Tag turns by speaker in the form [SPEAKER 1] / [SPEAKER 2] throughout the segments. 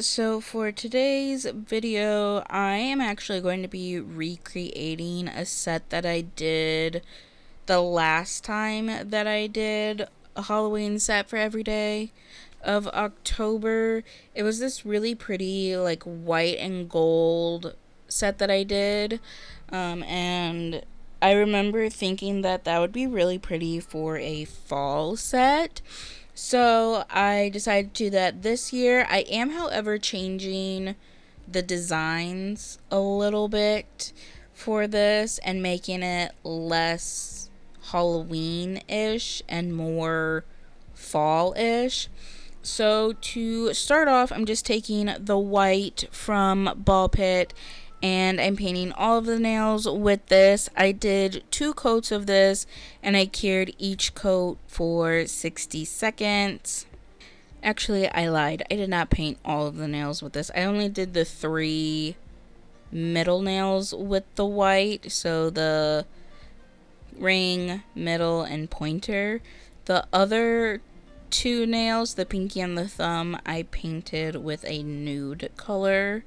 [SPEAKER 1] So for today's video, I am actually going to be recreating a set that I did the last time that I did a Halloween set for every day of October. It was this really pretty, like, white and gold set that I did, and I remember thinking that that would be really pretty for a fall set. So I decided to do that this year. I am, however, changing the designs a little bit for this and making it less Halloween-ish and more fall-ish. So to start off, I'm just taking the white from Ballpit and I'm painting all of the nails with this. I did 2 coats of this and I cured each coat for 60 seconds. Actually, I lied. I did not paint all of the nails with this. I only did the 3 middle nails with the white. So the ring, middle, and pointer. The other 2 nails, the pinky and the thumb, I painted with a nude color.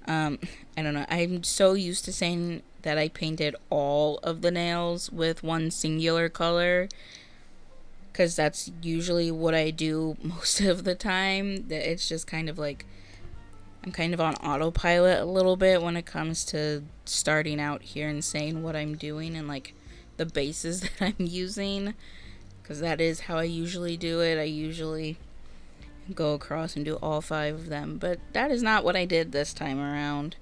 [SPEAKER 1] I don't know. I'm so used to saying that I painted all of the nails with one singular color, because that's usually what I do most of the time. It's just kind of like I'm kind of on autopilot a little bit when it comes to starting out here and saying what I'm doing and like the bases that I'm using, because that is how I usually do it. I usually go across and do all 5 of them, but that is not what I did this time around.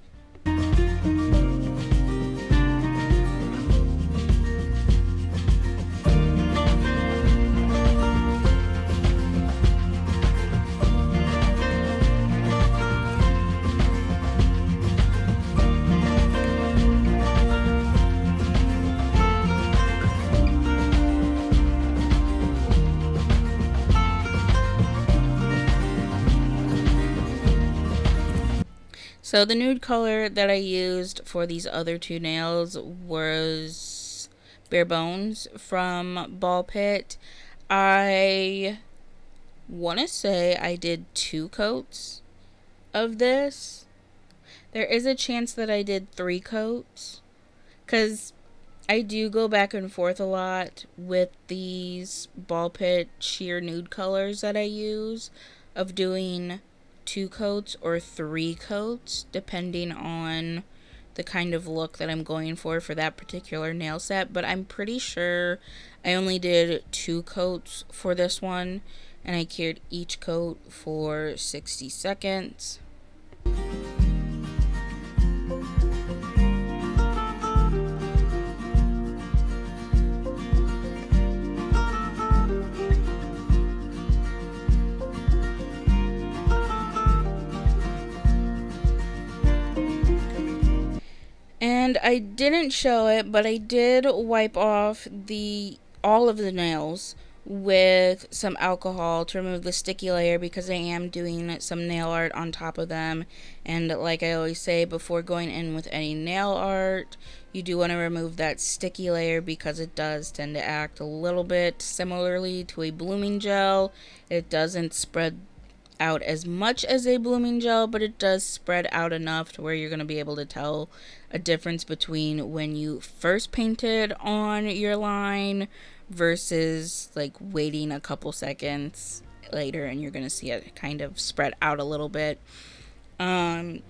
[SPEAKER 1] So the nude color that I used for these other 2 nails was Bare Bones from Ballpit. I want to say I did 2 coats of this. There is a chance that I did 3 coats, because I do go back and forth a lot with these Ballpit sheer nude colors that I use, of doing 2 coats or 3 coats depending on the kind of look that I'm going for that particular nail set. But I'm pretty sure I only did 2 coats for this one, and I cured each coat for 60 seconds. And I didn't show it, but I did wipe off all of the nails with some alcohol to remove the sticky layer, because I am doing some nail art on top of them. And like I always say, before going in with any nail art, you do want to remove that sticky layer, because it does tend to act a little bit similarly to a blooming gel. It doesn't spread out as much as a blooming gel, but it does spread out enough to where you're going to be able to tell a difference between when you first painted on your line versus like waiting a couple seconds later, and you're going to see it kind of spread out a little bit. But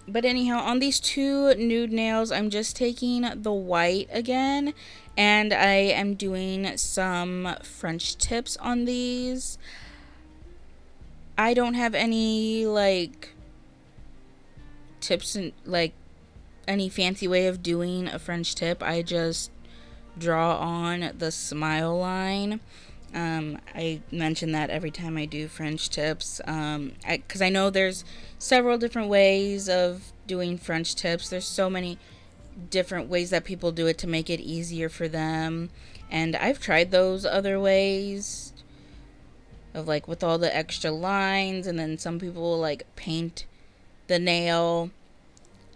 [SPEAKER 1] anyhow, on these 2 nude nails, I'm just taking the white again, and I am doing some French tips on these. I don't have any like tips and like any fancy way of doing a French tip. I just draw on the smile line. I mention that every time I do French tips, because I know there's several different ways of doing French tips. There's so many different ways that people do it to make it easier for them, and I've tried those other ways of like with all the extra lines, and then some people like paint the nail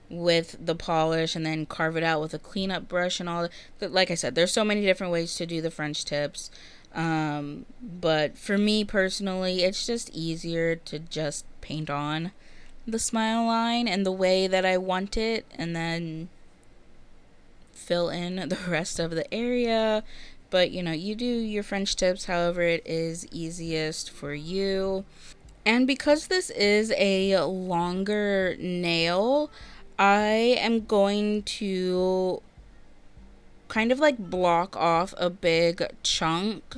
[SPEAKER 1] with the polish and then carve it out with a cleanup brush and all that. But like I said, there's so many different ways to do the French tips. But for me personally, it's just easier to just paint on the smile line and the way that I want it, and then fill in the rest of the area. But you do your French tips however it is easiest for you. And because this is a longer nail, I am going to kind of like block off a big chunk,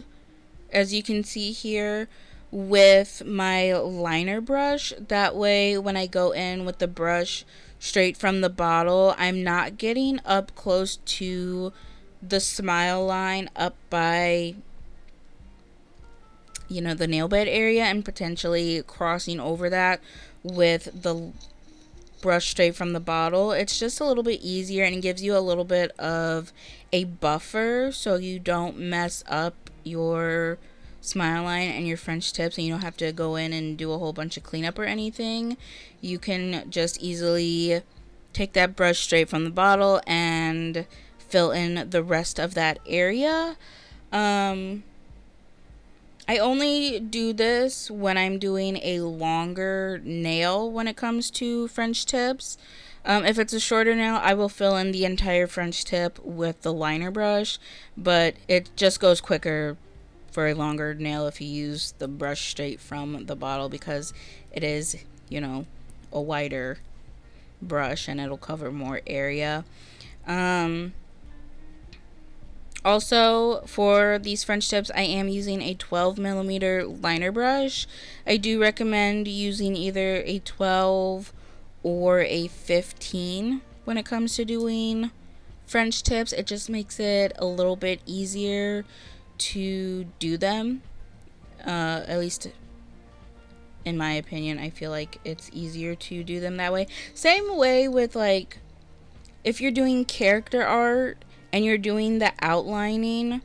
[SPEAKER 1] as you can see here, with my liner brush. That way when I go in with the brush straight from the bottle, I'm not getting up close to the smile line up by the nail bed area and potentially crossing over that with the brush straight from the bottle. It's just a little bit easier and it gives you a little bit of a buffer so you don't mess up your smile line and your French tips, and you don't have to go in and do a whole bunch of cleanup or anything. You can just easily take that brush straight from the bottle and fill in the rest of that area. I only do this when I'm doing a longer nail when it comes to French tips. If it's a shorter nail, I will fill in the entire French tip with the liner brush, but it just goes quicker for a longer nail if you use the brush straight from the bottle, because it is, a wider brush and it'll cover more area. Also, for these French tips, I am using a 12mm liner brush. I do recommend using either a 12 or a 15 when it comes to doing French tips. It just makes it a little bit easier to do them. At least in my opinion, I feel like it's easier to do them that way. Same way with, like, if you're doing character art and you're doing the outlining,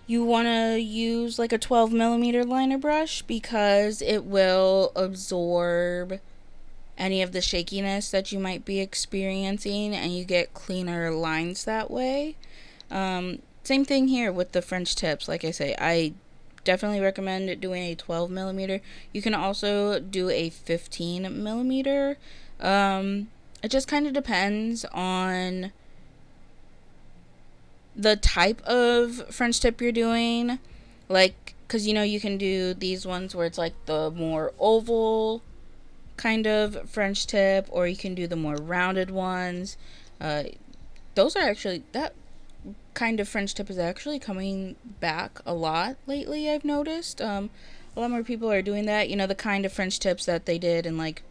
[SPEAKER 1] you want to use like a 12mm liner brush because it will absorb any of the shakiness that you might be experiencing and you get cleaner lines that way. Same thing here with the French tips. Like I say, I definitely recommend doing a 12mm. You can also do a 15mm. It just kind of depends on the type of French tip you're doing. Like, because you can do these ones where it's like the more oval kind of French tip, or you can do the more rounded ones. Those are actually, that kind of French tip is actually coming back a lot lately, I've noticed. A lot more people are doing that. The kind of French tips that they did in like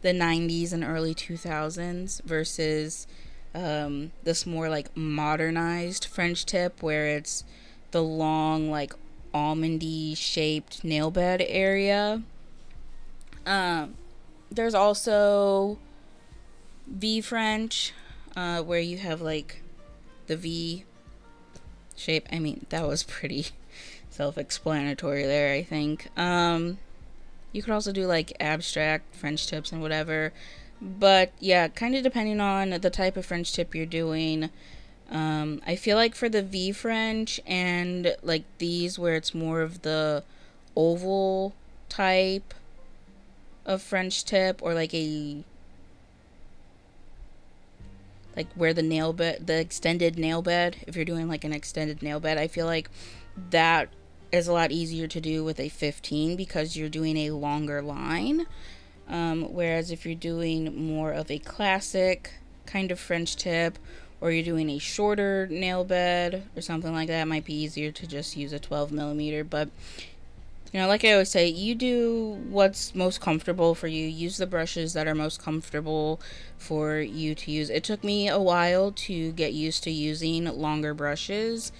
[SPEAKER 1] the 90s and early 2000s versus this more like modernized French tip where it's the long, like, almondy shaped nail bed area. There's also V French, where you have like the V shape. I mean, that was pretty self-explanatory there, I think. You could also do like abstract French tips and whatever. But yeah, kind of depending on the type of French tip you're doing. I feel like for the V French and like these where it's more of the oval type of French tip, or like where the nail bed, the extended nail bed, if you're doing like an extended nail bed, I feel like that is a lot easier to do with a 15 because you're doing a longer line. Whereas if you're doing more of a classic kind of French tip, or you're doing a shorter nail bed or something like that, it might be easier to just use a 12mm. But like I always say, you do what's most comfortable for you. Use the brushes that are most comfortable for you to use. It took me a while to get used to using longer brushes.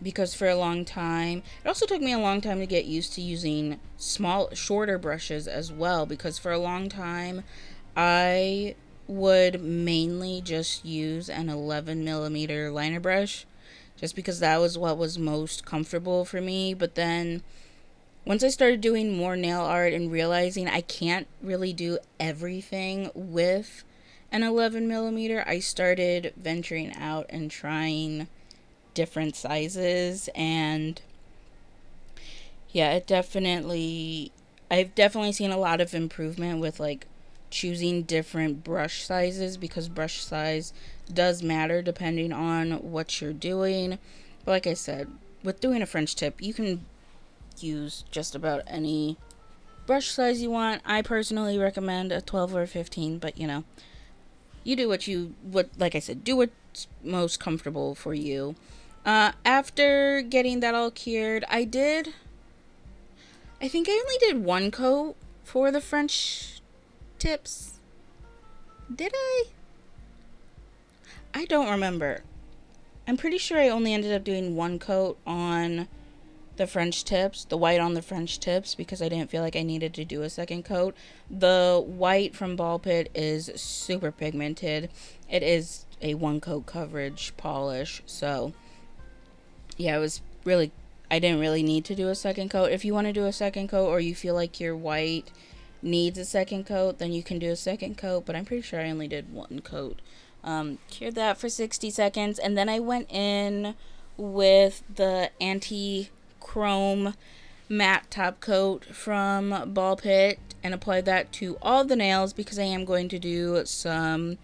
[SPEAKER 1] Because for a long time, it also took me a long time to get used to using shorter brushes as well, because for a long time I would mainly just use an 11mm liner brush just because that was what was most comfortable for me. But then once I started doing more nail art and realizing I can't really do everything with an 11mm, I started venturing out and trying different sizes. And yeah, it definitely, I've definitely seen a lot of improvement with like choosing different brush sizes, because brush size does matter depending on what you're doing. But like I said, with doing a French tip, you can use just about any brush size you want. I personally recommend a 12 or a 15, but you do what like I said, do what's most comfortable for you. After getting that all cured, I think I only did one coat for the French tips. Did I? I don't remember. I'm pretty sure I only ended up doing one coat on the French tips, the white on the French tips, because I didn't feel like I needed to do a second coat. The white from Ballpit is super pigmented. It is a one coat coverage polish, so yeah, I didn't really need to do a second coat. If you want to do a second coat, or you feel like your white needs a second coat, then you can do a second coat, but I'm pretty sure I only did one coat. Cured that for 60 seconds, and then I went in with the anti-chrome matte top coat from Ballpit and applied that to all the nails, because I am going to do some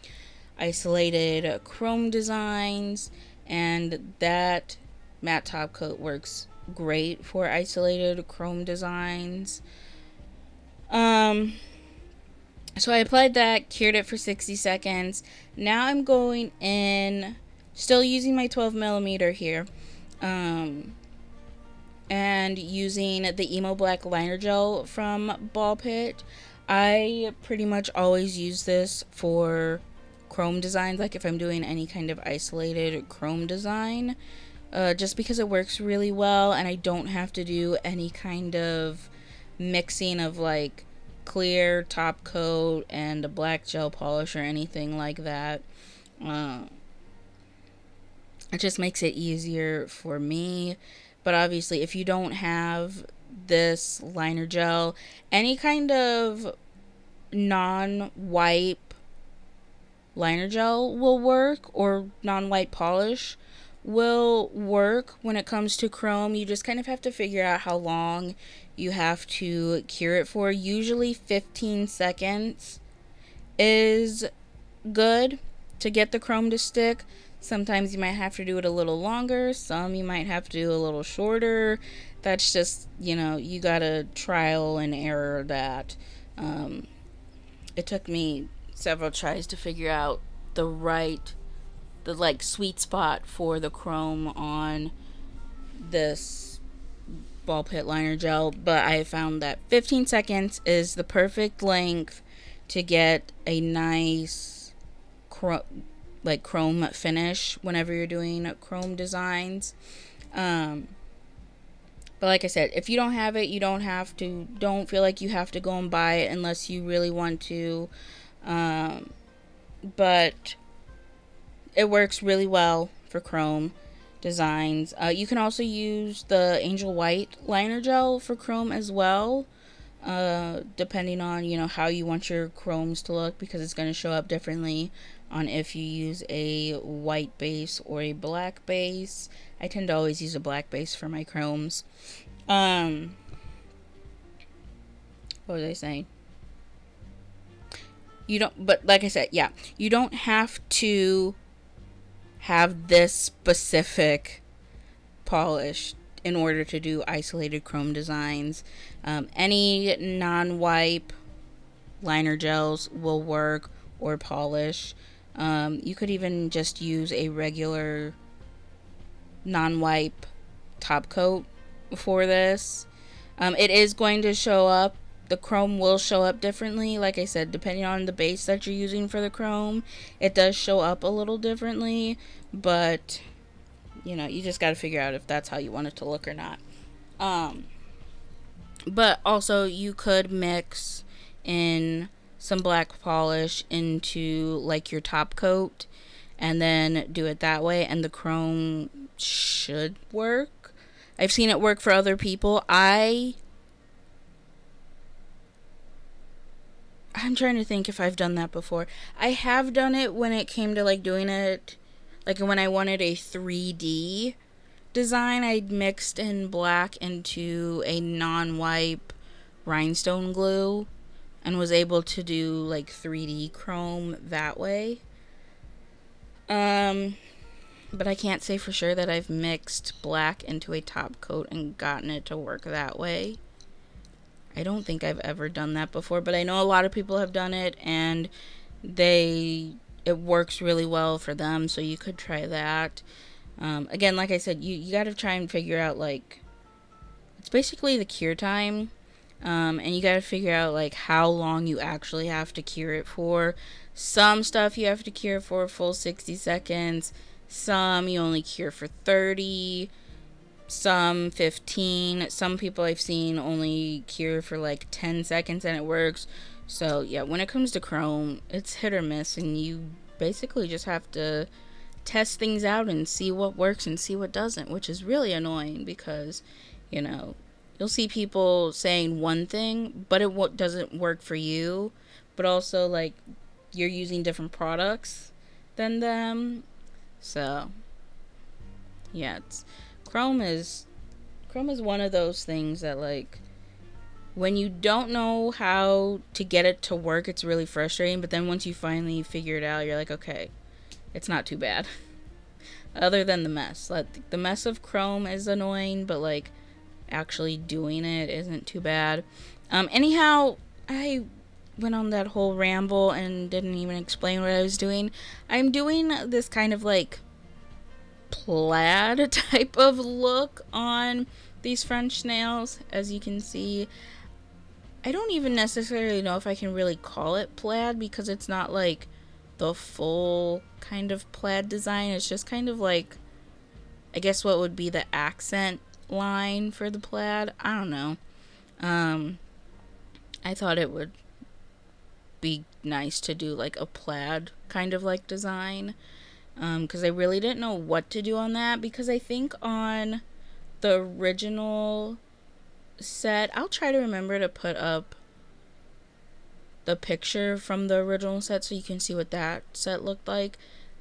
[SPEAKER 1] isolated chrome designs, and that matte top coat works great for isolated chrome designs. So I applied that, cured it for 60 seconds. Now I'm going in, still using my 12 millimeter here, and using the Emo Black Liner Gel from Ballpit. I pretty much always use this for chrome designs, like if I'm doing any kind of isolated chrome design, just because it works really well, and I don't have to do any kind of mixing of like clear top coat and a black gel polish or anything like that. It just makes it easier for me. But obviously, if you don't have this liner gel, any kind of non-wipe liner gel will work, or non-white polish will work when it comes to chrome. You just kind of have to figure out how long you have to cure it for. Usually 15 seconds is good to get the chrome to stick. Sometimes you might have to do it a little longer, some you might have to do a little shorter. That's just, you gotta trial and error that. It took me several tries to figure out the like sweet spot for the chrome on this Ballpit liner gel, but I found that 15 seconds is the perfect length to get a nice chrome finish whenever you're doing chrome designs. But like I said, if you don't have it, you don't feel like you have to go and buy it unless you really want to. But it works really well for chrome designs. You can also use the Angel White liner gel for chrome as well, depending on how you want your chromes to look, because it's going to show up differently on if you use a white base or a black base. I tend to always use a black base for my chromes. What was I saying? But like I said, yeah, you don't have to have this specific polish in order to do isolated chrome designs. Any non-wipe liner gels will work, or polish. You could even just use a regular non-wipe top coat for this. It is going to show up, the chrome will show up differently. Like I said, depending on the base that you're using for the chrome, it does show up a little differently, but you just got to figure out if that's how you want it to look or not. But also you could mix in some black polish into like your top coat and then do it that way, and the chrome should work. I've seen it work for other people. I'm trying to think if I've done that before. I have done it when it came to like doing it, like when I wanted a 3D design. I mixed in black into a non-wipe rhinestone glue and was able to do like 3D chrome that way. But I can't say for sure that I've mixed black into a top coat and gotten it to work that way. I don't think I've ever done that before, but I know a lot of people have done it, and it works really well for them, so you could try that. Again, like I said, you got to try and figure out, like, it's basically the cure time, and you got to figure out, like, how long you actually have to cure it for. Some stuff you have to cure for a full 60 seconds. Some you only cure for 30. Some 15. Some people I've seen only cure for like 10 seconds and it works. So yeah, when it comes to chrome, it's hit or miss, and you basically just have to test things out and see what works and see what doesn't, which is really annoying because, you know, you'll see people saying one thing, but it doesn't work for you, but also, like, you're using different products than them. So yeah, Chrome is one of those things that, like, when you don't know how to get it to work, it's really frustrating, but then once you finally figure it out, you're like, okay, it's not too bad. Other than the mess. Like, the mess of Chrome is annoying, but, like, actually doing it isn't too bad. Anyhow, I went on that whole ramble and didn't even explain what I was doing. I'm doing this kind of, like, plaid type of look on these French nails. As you can see, I don't even necessarily know if I can really call it plaid, because it's not like the full kind of plaid design. It's just kind of like, I guess, what would be the accent line for the plaid. I don't know. I thought it would be nice to do like a plaid kind of like design, because I really didn't know what to do on that, because I think on the original set, I'll try to remember to put up the picture from the original set so you can see what that set looked like,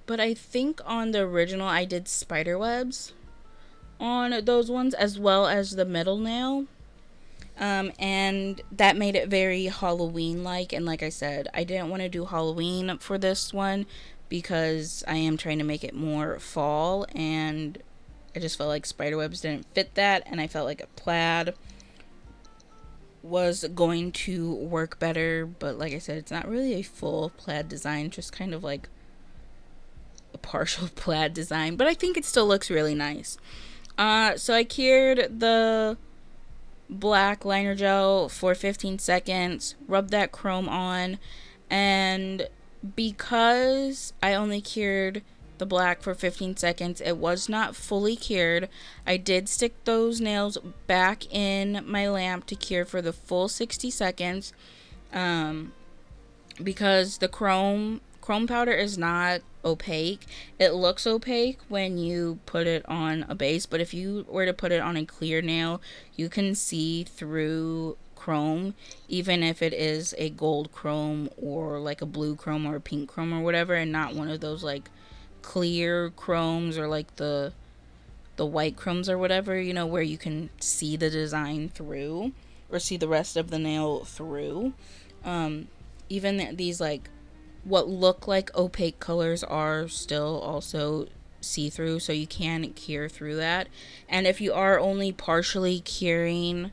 [SPEAKER 1] but I think on the original I did spider webs on those ones as well as the middle nail. And that made it very Halloween-like, and like I said, I didn't want to do Halloween for this one because I am trying to make it more fall, and I just felt like spiderwebs didn't fit that, and I felt like a plaid was going to work better, but like I said, it's not really a full plaid design, just kind of like a partial plaid design, but I think it still looks really nice. So I cured the black liner gel for 15 seconds, rubbed that chrome on, and because I only cured the black for 15 seconds, it was not fully cured. I did stick those nails back in my lamp to cure for the full 60 seconds, because the chrome powder is not opaque. It looks opaque when you put it on a base, but if you were to put it on a clear nail, you can see through chrome, even if it is a gold chrome or like a blue chrome or a pink chrome or whatever, and not one of those like clear chromes or like the white chromes or whatever, you know, where you can see the design through or see the rest of the nail through. Even these like what look like opaque colors are still also see-through, so you can cure through that. And if you are only partially curing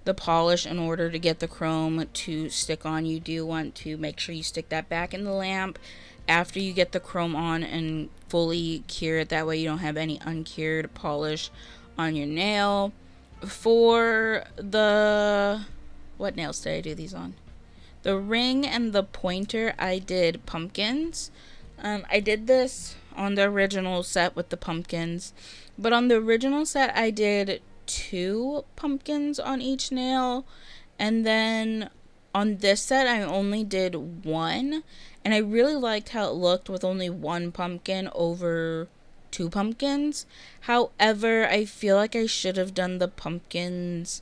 [SPEAKER 1] the polish in order to get the chrome to stick on, you do want to make sure you stick that back in the lamp after you get the chrome on and fully cure it. That way you don't have any uncured polish on your nail. For the, what nails did I do these on? The ring and the pointer, I did pumpkins. I did this on the original set with the pumpkins, but on the original set I did 2 pumpkins on each nail, and then on this set I only did 1, and I really liked how it looked with only 1 pumpkin over 2 pumpkins. However, I feel like I should have done the pumpkins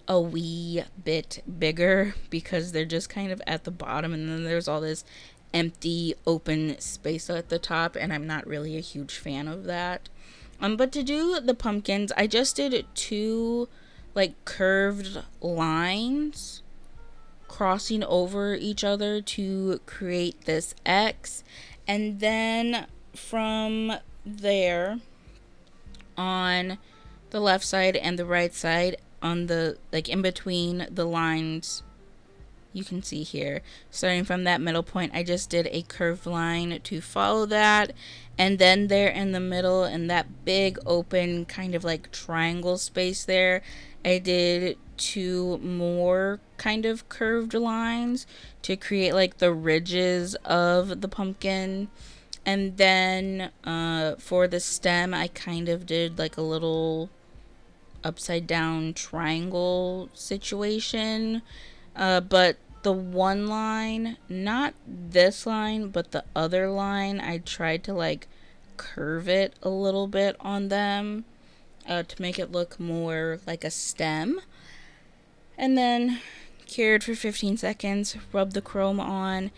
[SPEAKER 1] a wee bit bigger, because they're just kind of at the bottom, and then there's all this empty open space at the top, and I'm not really a huge fan of that. But to do the pumpkins, I just did 2 like curved lines crossing over each other to create this X. And then from there, on the left side and the right side, on the like in between the lines, you can see here, starting from that middle point, I just did a curved line to follow that. And then there in the middle, in that big open kind of like triangle space there, I did 2 more kind of curved lines to create like the ridges of the pumpkin. And then for the stem, I kind of did like a little upside down triangle situation. But the one line, not this line, but the other line, I tried to like curve it a little bit on them to make it look more like a stem. And then cured for 15 seconds, rub the chrome on,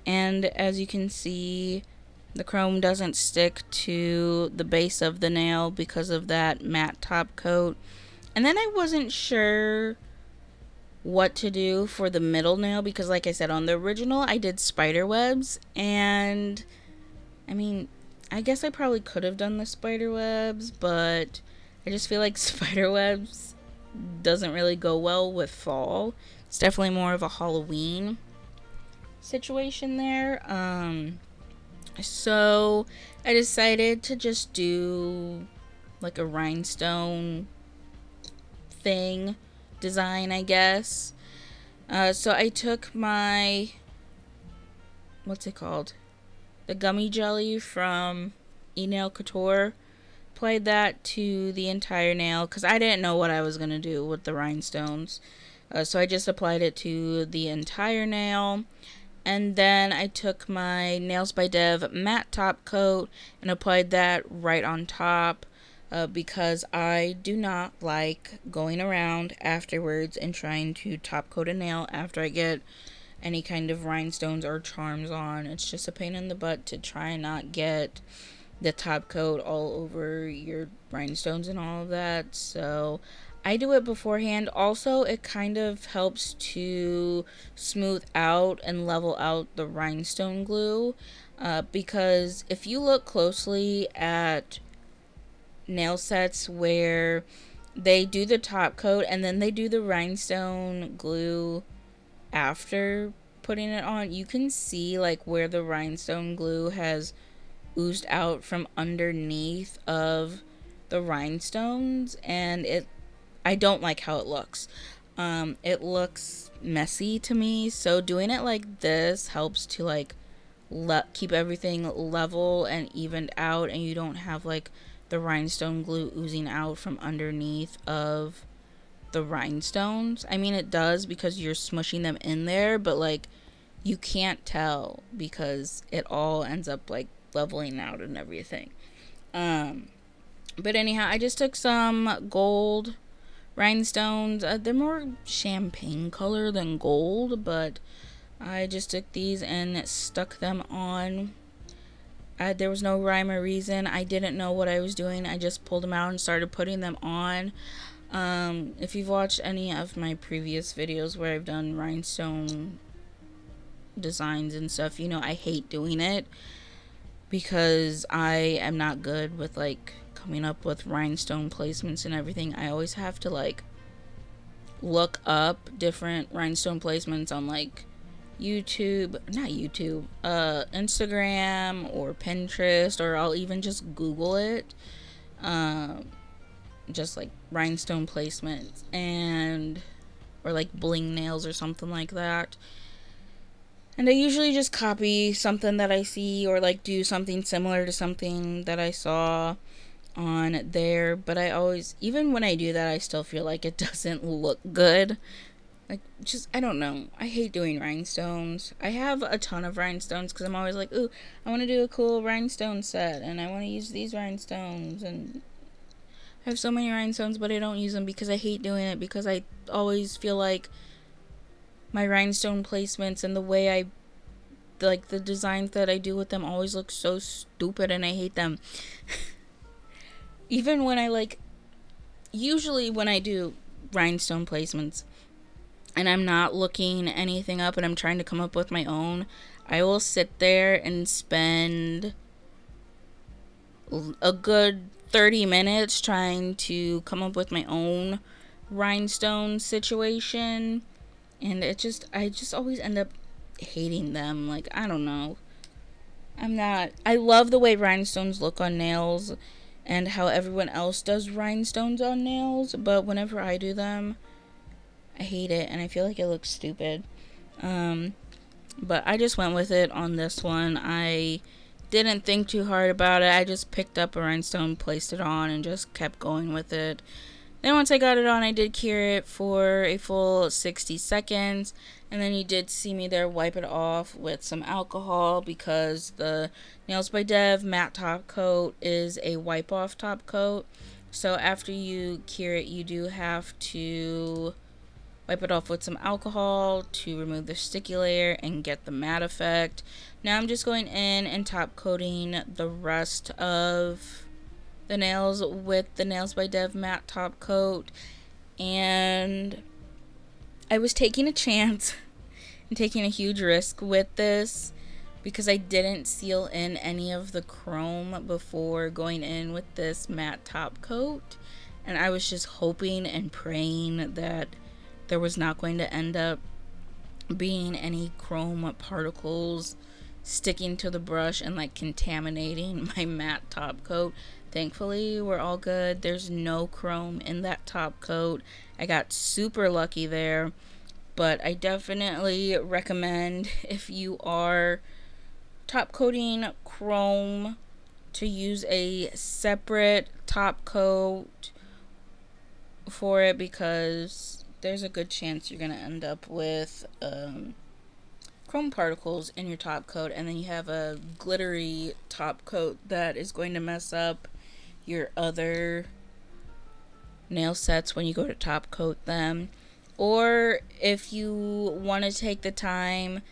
[SPEAKER 1] and as you can see, the chrome doesn't stick to the base of the nail because of that matte top coat. And then I wasn't sure what to do for the middle nail because, like I said, on the original I did spider webs, and I mean, I guess I probably could have done the spider webs, but I just feel like spider webs doesn't really go well with fall. It's definitely more of a Halloween situation there. So I decided to just do like a rhinestone thing design, I guess. So I took my, what's it called? The gummy jelly from Nail Couture, applied that to the entire nail because I didn't know what I was going to do with the rhinestones. So I just applied it to the entire nail. And then I took my Nails by Dev matte top coat and applied that right on top because I do not like going around afterwards and trying to top coat a nail after I get any kind of rhinestones or charms on. It's just a pain in the butt to try and not get the top coat all over your rhinestones and all of that. So I do it beforehand. Also, it kind of helps to smooth out and level out the rhinestone glue because if you look closely at nail sets where they do the top coat and then they do the rhinestone glue after putting it on, you can see like where the rhinestone glue has oozed out from underneath of the rhinestones, and I don't like how it looks. It looks messy to me, so doing it like this helps to like keep everything level and evened out, and you don't have like the rhinestone glue oozing out from underneath of the rhinestones. I mean, it does because you're smushing them in there, but like you can't tell because it all ends up like leveling out and everything. But anyhow, I just took some gold rhinestones. They're more champagne color than gold, but I just took these and stuck them on. There was no rhyme or reason. I didn't know what I was doing. I just pulled them out and started putting them on. If you've watched any of my previous videos where I've done rhinestone designs and stuff, you know I hate doing it because I am not good with like coming up with rhinestone placements and everything. I always have to like look up different rhinestone placements on like Instagram or Pinterest, or I'll even just Google it. Just like rhinestone placements and or like bling nails or something like that. And I usually just copy something that I see or like do something similar to something that I saw on there. But I always, even when I do that, I still feel like it doesn't look good. Like, just, I don't know. I hate doing rhinestones. I have a ton of rhinestones because I'm always like, ooh, I want to do a cool rhinestone set and I want to use these rhinestones. And I have so many rhinestones, but I don't use them because I hate doing it because I always feel like my rhinestone placements and the way I like the designs that I do with them always look so stupid and I hate them. Even when I like, usually when I do rhinestone placements and I'm not looking anything up and I'm trying to come up with my own, I will sit there and spend a good 30 minutes trying to come up with my own rhinestone situation, and I just always end up hating them. Like, I don't know. I love the way rhinestones look on nails and how everyone else does rhinestones on nails, but whenever I do them, I hate it and I feel like it looks stupid. But I just went with it on this one. I didn't think too hard about it. I just picked up a rhinestone, placed it on, and just kept going with it. Then once I got it on, I did cure it for a full 60 seconds. And then you did see me there wipe it off with some alcohol because the Nails by Dev matte top coat is a wipe off top coat. So after you cure it, you do have to wipe it off with some alcohol to remove the sticky layer and get the matte effect. Now I'm just going in and top coating the rest of the nails with the Nails by Dev matte top coat. And I was taking a chance and taking a huge risk with this because I didn't seal in any of the chrome before going in with this matte top coat. And I was just hoping and praying that there was not going to end up being any chrome particles sticking to the brush and like contaminating my matte top coat. Thankfully, we're all good. There's no chrome in that top coat. I got super lucky there, but I definitely recommend if you are top coating chrome to use a separate top coat for it because there's a good chance you're going to end up with chrome particles in your top coat, and then you have a glittery top coat that is going to mess up your other nail sets when you go to top coat them. Or if you want to take the time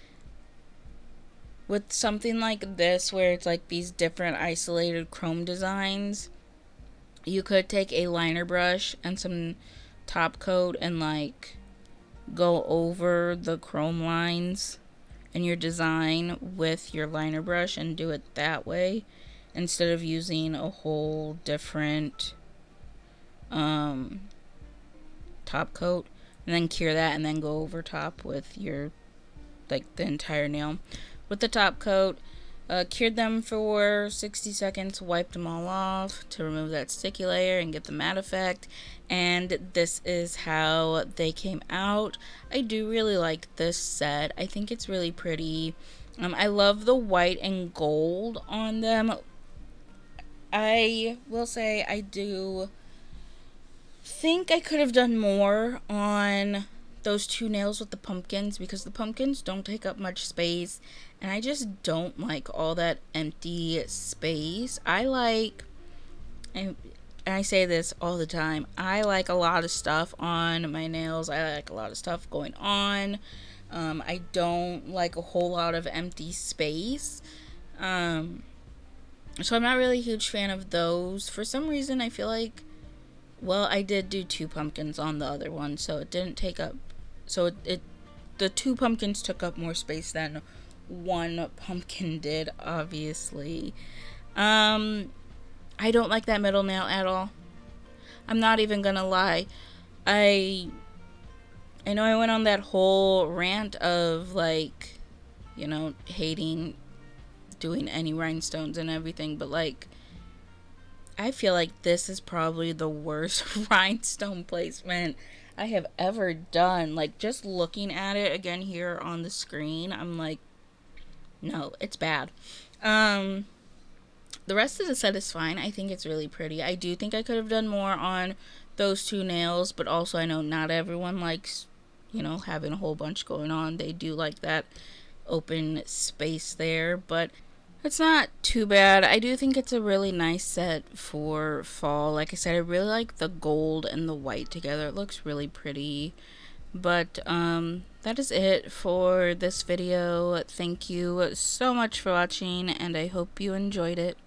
[SPEAKER 1] with something like this where it's like these different isolated chrome designs, you could take a liner brush and some top coat and like go over the chrome lines in your design with your liner brush and do it that way instead of using a whole different top coat, and then cure that and then go over top with your like the entire nail with the top coat. Cured them for 60 seconds, wiped them all off to remove that sticky layer and get the matte effect, and this is how they came out. I do really like this set. I think it's really pretty. I love the white and gold on them. I will say I do think I could have done more on those two nails with the pumpkins because the pumpkins don't take up much space and I just don't like all that empty space. I like, and I say this all the time, I like a lot of stuff on my nails. I like a lot of stuff going on. I don't like a whole lot of empty space. So I'm not really a huge fan of those. For some reason I feel like, well, I did do two pumpkins on the other one, so it didn't take up, so the two pumpkins took up more space than one pumpkin did, obviously. I don't like that middle nail at all. I'm not even gonna lie. I know I went on that whole rant of like, you know, hating doing any rhinestones and everything, but like I feel like this is probably the worst rhinestone placement I have ever done. Like, just looking at it again here on the screen, I'm like, no, it's bad. The rest of the set is fine. I think it's really pretty. I do think I could have done more on those two nails, but also I know not everyone likes, you know, having a whole bunch going on. They do like that open space there, but it's not too bad. I do think it's a really nice set for fall. Like I said, I really like the gold and the white together. It looks really pretty. But that is it for this video. Thank you so much for watching, and I hope you enjoyed it.